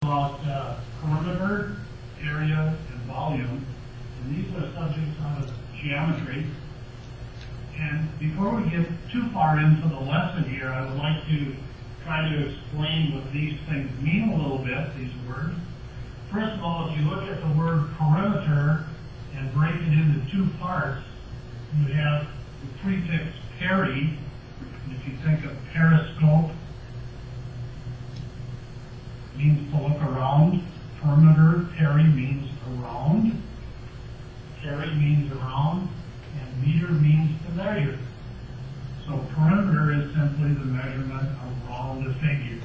about perimeter, area, and volume. And these are subjects out of geometry. And before we get too far into the lesson here, I would like to try to explain what these things mean a little bit, these words. First of all, if you look at the word perimeter and break it into two parts, you have the prefix peri. And if you think of periscope, it means to look around. Perimeter, peri means around. Peri means around, and meter means to measure. So perimeter is simply the measurement around a figure.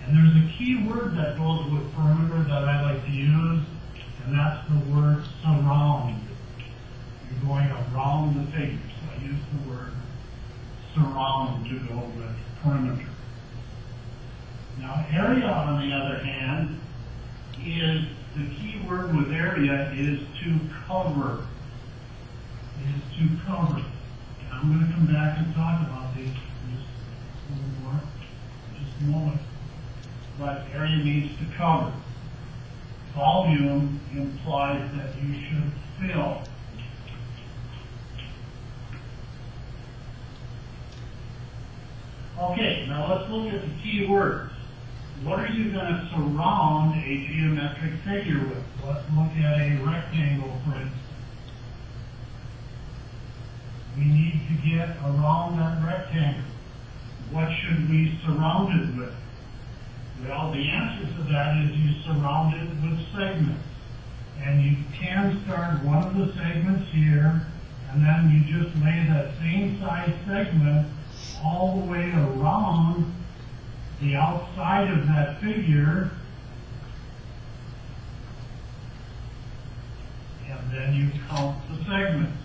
And there's a key word that goes with perimeter that I like to use, and that's the word surround. You're going around the figure, so I use the word surround to go with perimeter. Now area, on the other hand, is the key word with area is to cover. Is to cover. And I'm going to come back and talk about these just a little more, just a moment. But area means to cover. Volume implies that you should fill. Okay, now let's look at the key words. What are you going to surround a geometric figure with? Let's look at a rectangle, for instance. We need to get around that rectangle. What should we surround it with? Well, the answer to that is you surround it with segments. And you can start one of the segments here, and then you just lay that same size segment all the way around the outside of that figure, and then you count the segments.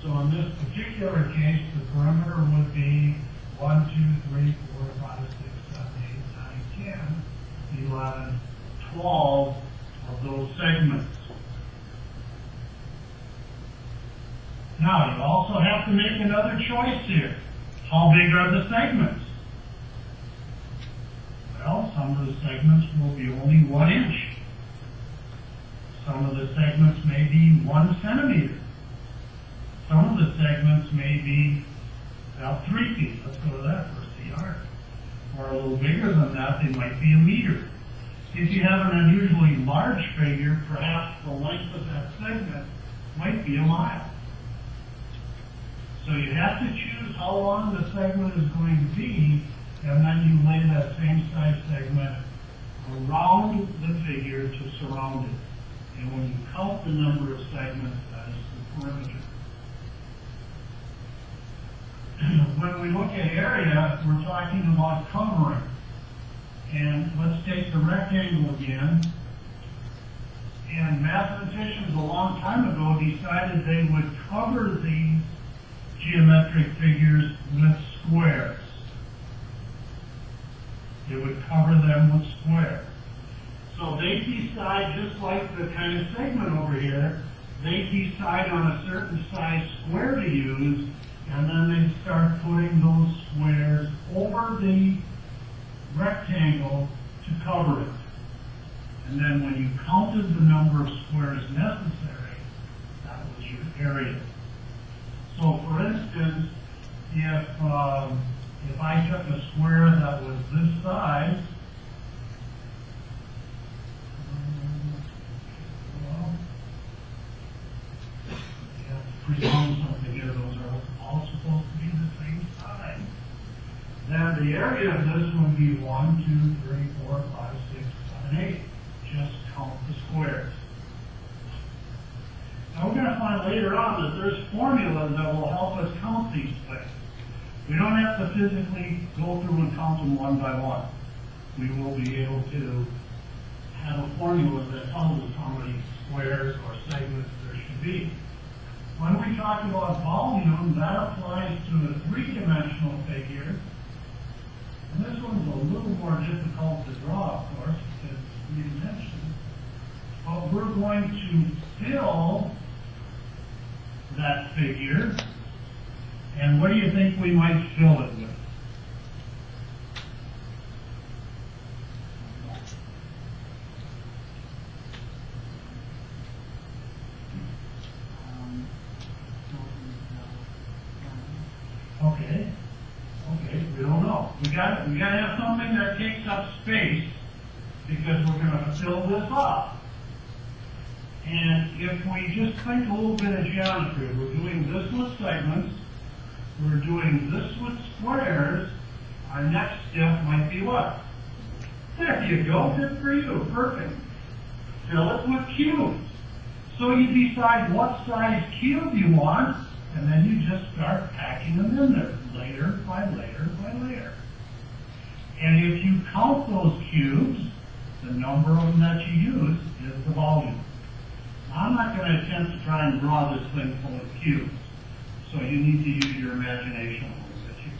So in this particular case, the perimeter would be 1, 2, 3, 4, 5, 6, 7, 8, 9, 10, 11, 12 of those segments. Now, you also have to make another choice here. How big are the segments? Well, some of the segments will be only 1 inch. Some of the segments may be 1 centimeter. Some of the segments may be about 3 feet. Let's go to that for CR. Or a little bigger than that, they might be a meter. If you have an unusually large figure, perhaps the length of that segment might be a mile. So you have to choose how long the segment is going to be, and then you lay that same size segment around the figure to surround it. And when you count the number of segments, that is the perimeter. When we look at area, we're talking about covering. And let's take the rectangle again. And mathematicians a long time ago decided they would cover these geometric figures with squares. They would cover them with squares. So they decide, just like the kind of segment over here, they decide on a certain size square to use, and then they start putting those squares over the rectangle to cover it. And then when you counted the number of squares necessary, that was your area. So for instance, if I took a square that was this size, you have to presume something here, those are all supposed to be the same size. Then the area of this would be 1, 2, 3, 4, 5, 6, 7, 8. Just count the squares. Now we're going to find later on that there's formulas that will help us count these things. We don't have to physically go through and count them one by one. We will be able to have a formula that tells us how many squares or segments there should be. When we talk about volume, that applies to a 3-dimensional figure. And this one's a little more difficult to draw, of course, because it's 3 dimensions. But we're going to fill that figure. And what do you think we might fill it with? got to have something that takes up space because we're going to fill this up. And if we just think a little bit of geometry, we're doing this with segments, we're doing this with squares, our next step might be what? There you go, good for you, perfect. Fill it with cubes. So you decide what size cube you want, and then you just start packing them in there, layer by layer by layer. And if you count those cubes, the number of them that you use is the volume. Now, I'm not going to attempt to try and draw this thing full of cubes, so you need to use your imagination a little bit here.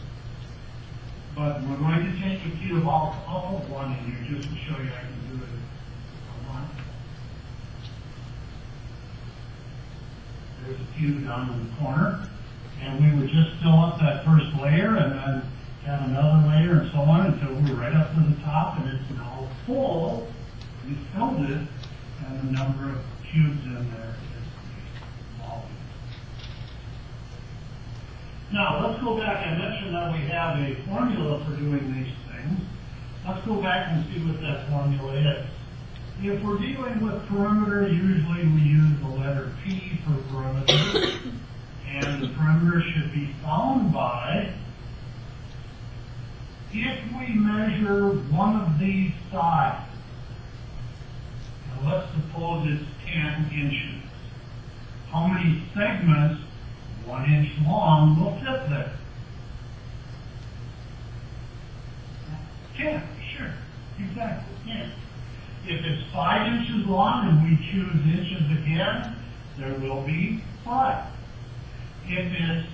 But we're going to take a cube off of one in here just to show you I can do it. There's a cube down in the corner, and we would just fill up that first layer and then have another layer and so on until we're right up to the top and it's now full. We filled it, and the number of cubes in there is the volume. Now, let's go back. I mentioned that we have a formula for doing these things. Let's go back and see what that formula is. If we're dealing with perimeter, usually we use the letter P for perimeter, and the perimeter should be found by, if we measure one of these sides, now let's suppose it's 10 inches. How many segments, 1 inch long, will fit there? 10, sure, exactly, 10. If it's 5 inches long and we choose inches again, there will be 5. If it's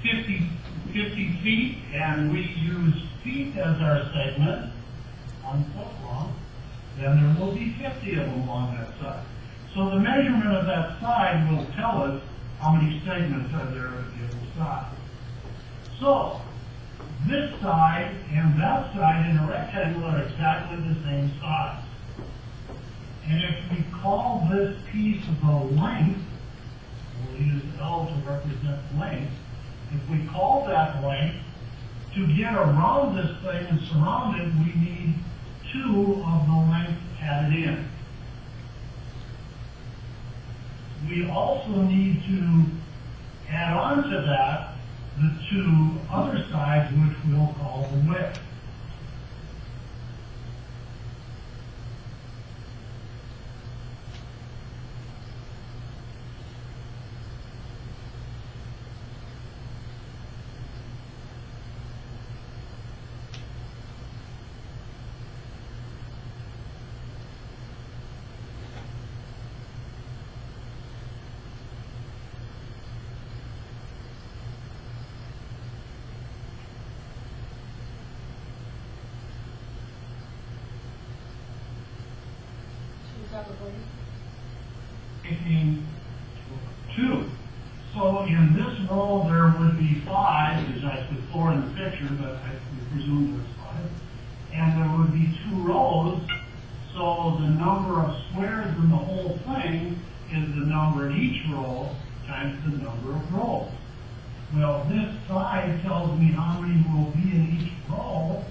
50 feet and we use feet as our segment, 1 foot long, then there will be 50 of them along that side. So the measurement of that side will tell us how many segments are there at the other side. So this side and that side in a rectangle are exactly the same size. And if we call this piece the length, we'll use L to represent length. If we call that length, to get around this thing and surround it, we need 2 of the length added in. We also need to add on to that the 2 other sides, which we'll call the width. Taking 2. So in this row there would be 5, there's actually 4 in the picture, but I presume there's 5. And there would be 2 rows, so the number of squares in the whole thing is the number in each row times the number of rows. Well, this side tells me how many will be in each row,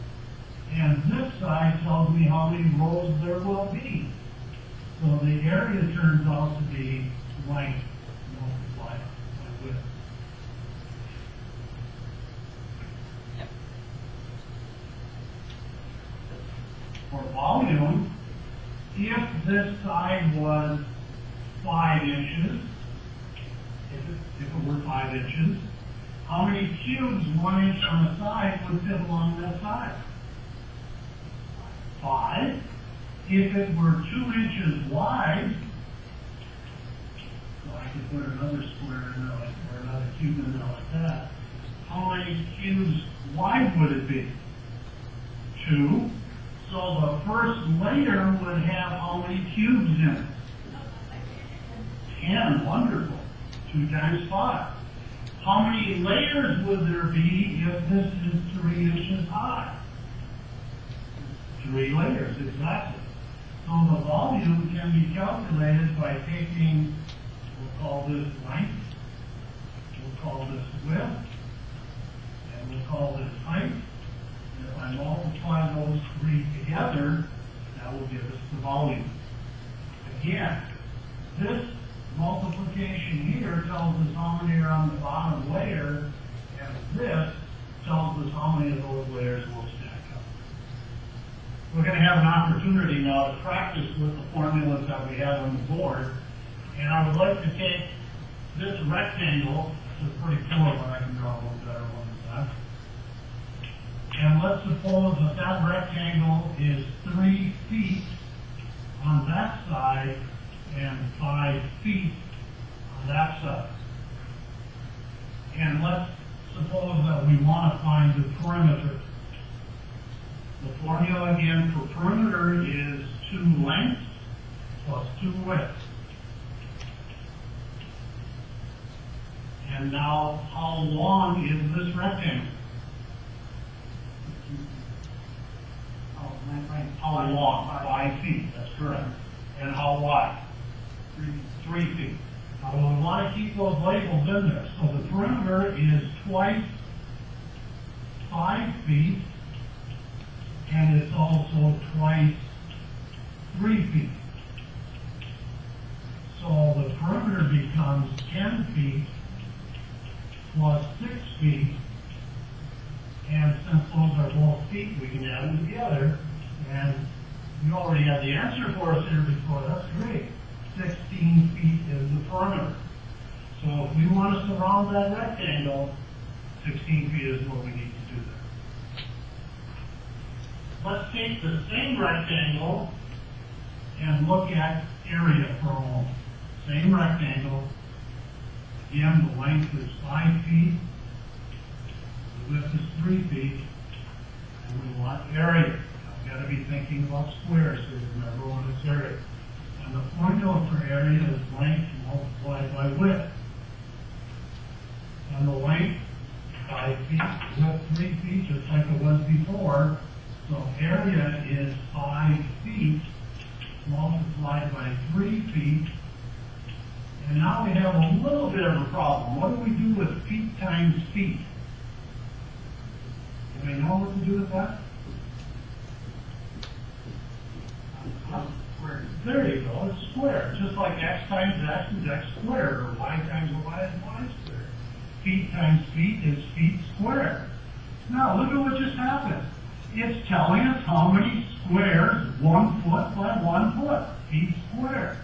and this side tells me how many rows there will be. So the area turns out to be length multiplied by width. For volume, if this side was 5 inches, if it were 5 inches, how many cubes 1 inch on the side would fit along that side? 5. If it were 2 inches wide, so I could put another square in there, or another cube in there like that, how many cubes wide would it be? 2. So the first layer would have how many cubes in it? 10, wonderful. 2 times 5. How many layers would there be if this is 3 inches high? 3 layers, exactly. So the volume can be calculated by taking, we'll call this length, we'll call this width, and we'll call this height. And if I multiply those three together, that will give us the volume. Again, this multiplication here tells us how many are on the bottom layer, and this tells us how many of those layers will stack up. We're going to have an opportunity now to practice with the formulas that we have on the board, and I would like to take this rectangle, it's a pretty poor one, I can draw a little better one than that, and let's suppose that that rectangle is 3 feet on that side and 5 feet on that side. And let's suppose that we want to find the perimeter. The formula again for perimeter is 2 lengths plus 2 widths. And now, how long is this rectangle? How long? 5 feet, that's correct. And how wide? 3 feet. Now we want to keep those labels in there. So the perimeter is twice 5 feet, and it's also twice 3 feet. So the perimeter becomes 10 feet plus 6 feet, and since those are both feet, we can add them together, and you already have the answer for us here before. That's great. 16 feet is the perimeter. So if we want to surround that rectangle, 16 feet is what we need to do there. Let's take the same rectangle and look at area for a moment. Same rectangle. Again, the length is 5 feet. The width is 3 feet. And we want area. I've got to be thinking about squares here. Remember when it's area. And the formula for area is length multiplied by width. And the length, 5 feet, width 3 feet, just like it was before. So area is 5 feet multiplied by 3 feet. And now we have a little bit of a problem. What do we do with feet times feet? Do we know what to do with that? There you go, it's square. Just like x times x is x squared, or y times y is y squared. Feet times feet is feet squared. Now, look at what just happened. It's telling us how many squares 1 foot by 1 foot, feet squared.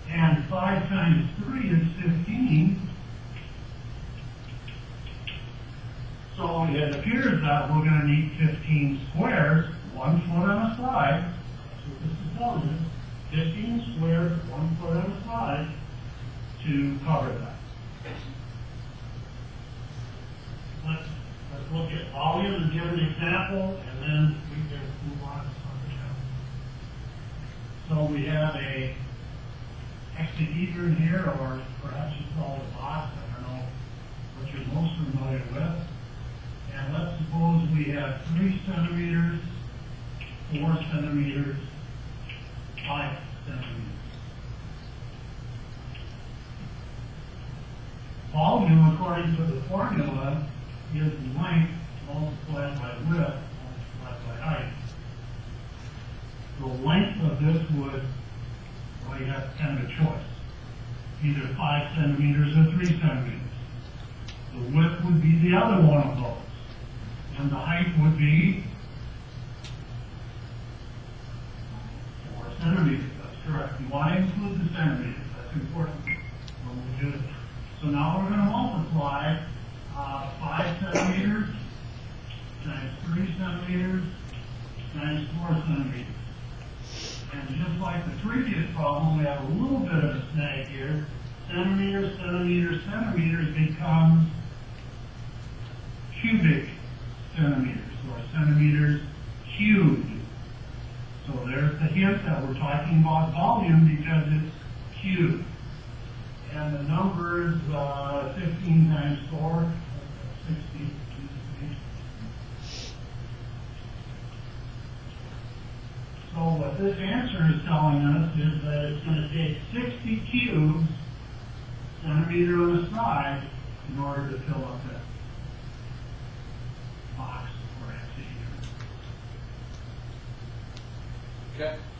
And 5 times 3 is 15. So it appears that we're going to need 15 squares, 1 foot on a side. That's what this is telling us. 15 squares, 1 foot on a side to cover that. Let's look at volume and give an example, and then we can move on to something else. So we have a hexahedron here, or perhaps you call it a box. I don't know what you're most familiar with. And let's suppose we have 3 centimeters, 4 centimeters, 5 centimeters. Volume, according to the formula, is length multiplied by width multiplied by height. The length of this would, well, you have kind of a choice. Either 5 centimeters or 3 centimeters. The width would be the other one of those. And the height would be 4 centimeters. That's correct. You want to include the centimeters. That's important when we do it. So now we're going to multiply 5 centimeters times 3 centimeters times 4 centimeters. And just like the previous problem, we have a little bit of a snag here. Centimeters, centimeters, centimeters becomes cubic centimeters, or centimeters cubed. So there's the hint that we're talking about volume because it's cubed. And the number is 15 times 4, 60. So what this answer is telling us is that it's going to take 60 cubes, centimeter on the side, in order to fill up that. Okay.